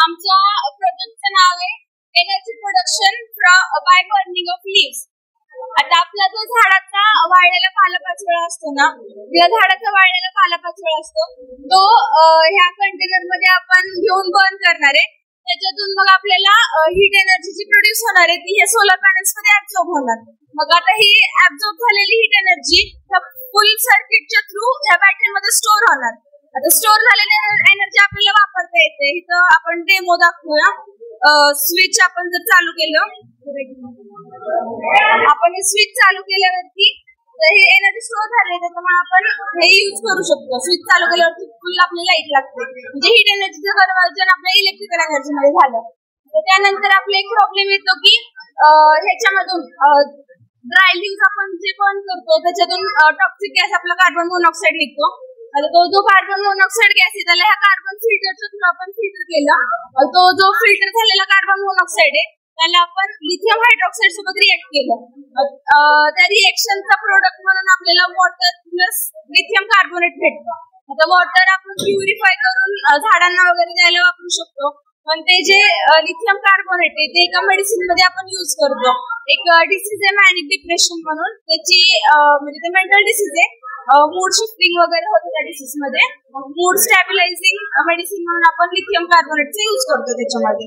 आमच्या प्रोडक्टचं नाव आहे energy production by burning of leaves. आता आपला जो झाडाचा वाळलेला पालापाचोळा असतो ना, किंवा झाडाचा वाळलेला पालापाचोळा असतो तो ह्या कंटेनर मध्ये आपण घेऊन बर्न करणार आहे. त्याच्यातून मग आपल्याला हीट एनर्जी जी प्रोड्यूस होणार आहे ती हे सोलर पॅनल्स मध्ये ऍब्झॉर्ब होणार. मग आता ही ऍब्झॉर्ब झालेली हीट एनर्जी फुल सर्किटच्या थ्रू ह्या बॅटरी मध्ये स्टोअर होणार. आता स्टोअर झालेली एनर्जी आपल्याला वापरता येते. इथं आपण डेमो दाखवूया. स्विच आपण जर चालू केलं, आपण हे स्विच चालू केल्यावरती तर हे एनर्जी स्टोअर झाले, त्याच्यामुळे आपण हे यूज करू शकतो. स्विच चालू केल्यावरती फुल आपली लाईट लागते, म्हणजे हीट एनर्जीचं कन्व्हर्जन आपल्या इलेक्ट्रिकल एनर्जी मध्ये झालं. तर त्यानंतर आपला एक प्रॉब्लेम येतो की ह्याच्यामधून ड्राय लीव्ह आपण जे बर्न करतो त्याच्यातून टॉक्सिक गॅस आपला कार्बन मोनॉक्साईड निघतो. आता तो जो कार्बन मोनॉक्साईड गॅस आहे त्याला ह्या कार्बन फिल्टरच्या थ्रू आपण फिल्टर केलं. तो जो फिल्टर झालेला कार्बन मोनॉक्साईड आहे त्याला आपण लिथियम हायड्रॉक्साईड सोबत रिएक्ट केलं. त्या रिएक्शनचा प्रोडक्ट म्हणून आपल्याला वॉटर प्लस लिथियम कार्बोनेट भेटतं. आता वॉटर आपण प्युरिफाय करून झाडांना वगैरे द्यायला वापरू शकतो, पण ते जे लिथियम कार्बोनेट आहे ते एका मेडिसिन मध्ये आपण यूज करतो. एक डिसीज आहे मॅनिक डिप्रेशन म्हणून, त्याची म्हणजे ते मेंटल डिसीज आहे. मूड शिफ्टिंग वगैरे होते त्या डिसीज मध्ये. मूड स्टॅबिलायझिंग मेडिसिन म्हणून आपण लिथियम कार्बोनेटचा यूज करतो त्याच्यामध्ये.